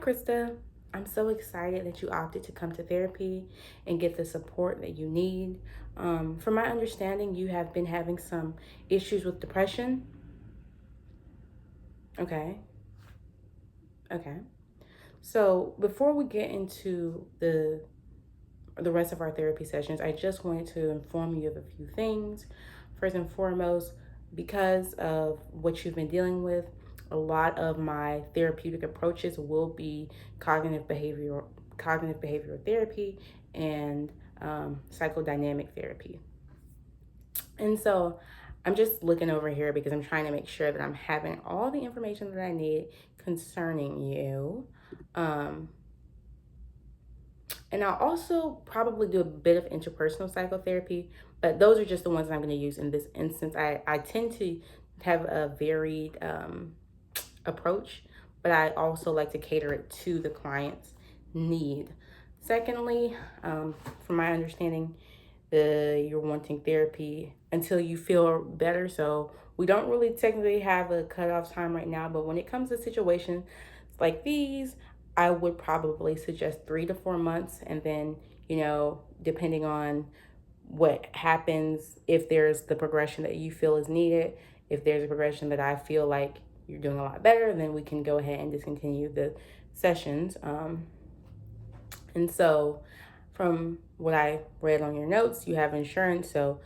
Krista, I'm so excited that you opted to come to therapy and get the support that you need. From my understanding, you have been having some issues with depression. Okay, okay. So before we get into the rest of our therapy sessions, I just wanted to inform you of a few things. First and foremost, because of what you've been dealing with, a lot of my therapeutic approaches will be cognitive behavioral therapy and psychodynamic therapy. And so I'm just looking over here because I'm trying to make sure that I'm having all the information that I need concerning you. Um, and I'll also probably do a bit of interpersonal psychotherapy, but those are just the ones that I'm going to use in this instance. I tend to have a varied approach, but I also like to cater it to the client's need. Secondly, from my understanding, you're wanting therapy until you feel better. So we don't really technically have a cutoff time right now, but when it comes to situations like these, I would probably suggest 3 to 4 months, and then depending on what happens, if there's the progression that you feel is needed, if there's a progression that I feel like you're doing a lot better, then we can go ahead and discontinue the sessions. And so, from what I read on your notes, you have insurance, so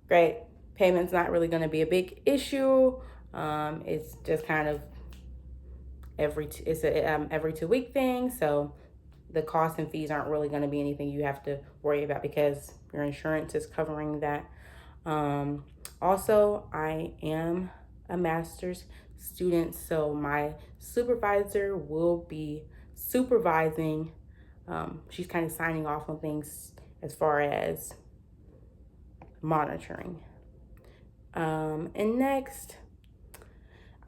great. Payment's not really going to be a big issue. It's just kind of it's a every 2 week thing, so the costs and fees aren't really going to be anything you have to worry about because your insurance is covering that. Also, I am a master's student, so my supervisor will be supervising. She's kind of signing off on things as far as monitoring. And next,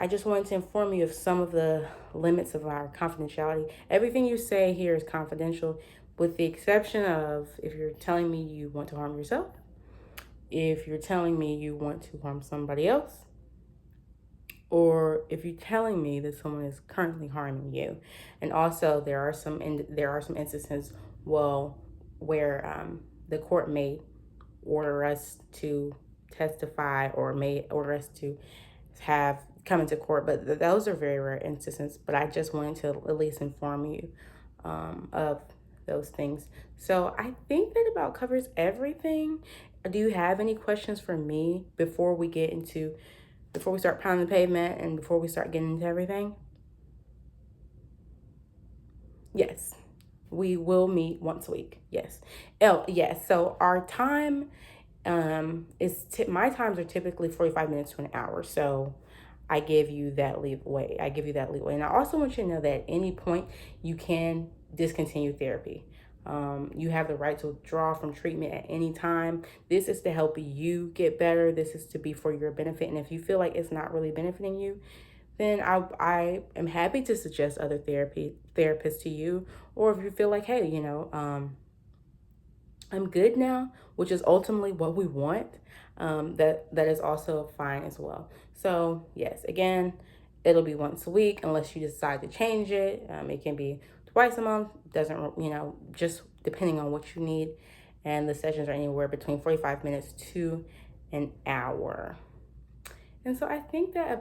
I just wanted to inform you of some of the limits of our confidentiality. Everything you say here is confidential, with the exception of if you're telling me you want to harm yourself, if you're telling me you want to harm somebody else, or if you're telling me that someone is currently harming you. And also, there are some instances, where the court may order us to testify or may order us to have come into court, but those are very rare instances. But I just wanted to at least inform you of those things. So I think that about covers everything. Do you have any questions for me before we start pounding the pavement and before we start getting into everything? Yes, we will meet once a week. Yes. Oh, yes. So our time my times are typically 45 minutes to an hour. So I give you that leeway. And I also want you to know that at any point you can discontinue therapy. You have the right to withdraw from treatment at any time. This is to help you get better. This is to be for your benefit. And if you feel like it's not really benefiting you, then I am happy to suggest other therapists to you. Or if you feel like, hey, I'm good now, which is ultimately what we want, that is also fine as well. So yes, again, it'll be once a week unless you decide to change it. It can be twice a month. Doesn't just depending on what you need. And the sessions are anywhere between 45 minutes to an hour. And so I think that